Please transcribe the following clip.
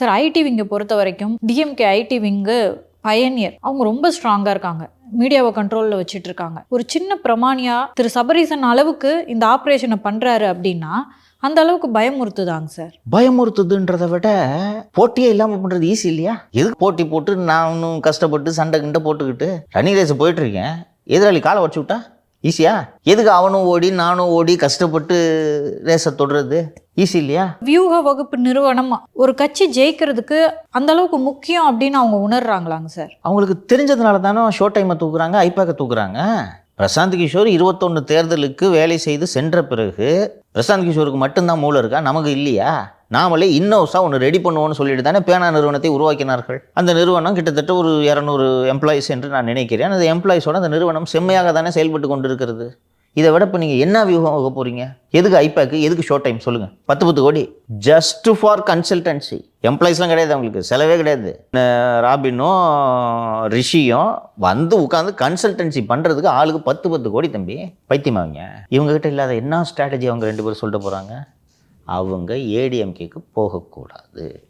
Sir ID விங்கை பொறுத்த வரைக்கும் DMK ID wing பயனியர் அவங்க ரொம்ப ஸ்ட்ராங்காக இருக்காங்க. மீடியாவை கண்ட்ரோலில் வச்சுட்டு இருக்காங்க. ஒரு சின்ன பிரமாணியா திரு சபரீசன் அளவுக்கு இந்த ஆப்ரேஷனை பண்ணுறாரு அப்படின்னா அந்த அளவுக்கு பயமுறுத்துதாங்க சார். பயமுறுத்துதுன்றதை விட போட்டியே இல்லாமல் பண்ணுறது ஈஸி இல்லையா? எதுக்கு போட்டி போட்டு நான் இன்னும் கஷ்டப்பட்டு சண்டை கிண்டை போட்டுக்கிட்டு ரன்னிங் ரேஸ் போயிட்டு இருக்கேன், எதிராளி காலை வச்சு விட்டா ஈஸியா? எதுக்கு அவனும் ஓடி நானும் ஓடி கஷ்டப்பட்டு ரேஸை தொடுறது ஈஸி இல்லையா? வியூக வகுப்பு நிறுவனம் ஒரு கட்சி ஜெயிக்கிறதுக்கு அந்த அளவுக்கு முக்கியம் அப்படின்னு அவங்க உணர்றாங்களாங்க சார்? அவங்களுக்கு தெரிஞ்சதுனால தானே ஷோ டைமை தூக்குறாங்க, ஐபேக்கை தூக்குறாங்க. பிரசாந்த் கிஷோர் 21 தேர்தலுக்கு வேலை செய்து சென்ற பிறகு பிரசாந்த் கிஷோருக்கு மட்டும்தான் மூளை இருக்கா? நமக்கு இல்லையா? நாமளே இன்னோஸாக ஒன்று ரெடி பண்ணுவோன்னு சொல்லிட்டு தானே பேனா நிறுவனத்தை உருவாக்கினார்கள். அந்த நிறுவனம் கிட்டத்தட்ட ஒரு 200 எம்ப்ளாயிஸ் என்று நான் நினைக்கிறேன். அந்த எம்ப்ளாயிஸோட அந்த நிறுவனம் செம்மையாக தானே செயல்பட்டு கொண்டு இருக்கிறது. இதை விட இப்போ நீங்கள் என்ன வியூகம் வகுக்க போகிறீங்க? எதுக்கு ஐபேக்கு, எதுக்கு ஷோ டைம் சொல்லுங்கள்? 10 கோடி ஜஸ்ட் ஃபார் கன்சல்டன்சி. எம்ப்ளாயிஸ்லாம் கிடையாது, அவங்களுக்கு செலவே கிடையாது. ராபினும் ரிஷியும் வந்து உட்காந்து கன்சல்டன்சி பண்ணுறதுக்கு ஆளுக்கு 10 கோடி. தம்பி பைத்தியமாவங்க. இவங்ககிட்ட இல்லாத என்ன ஸ்ட்ராட்டஜி அவங்க 2 பேரும் சொல்லிட்டு போகிறாங்க? அவங்க ஏடிஎம்கேக்கு போகக்கூடாது.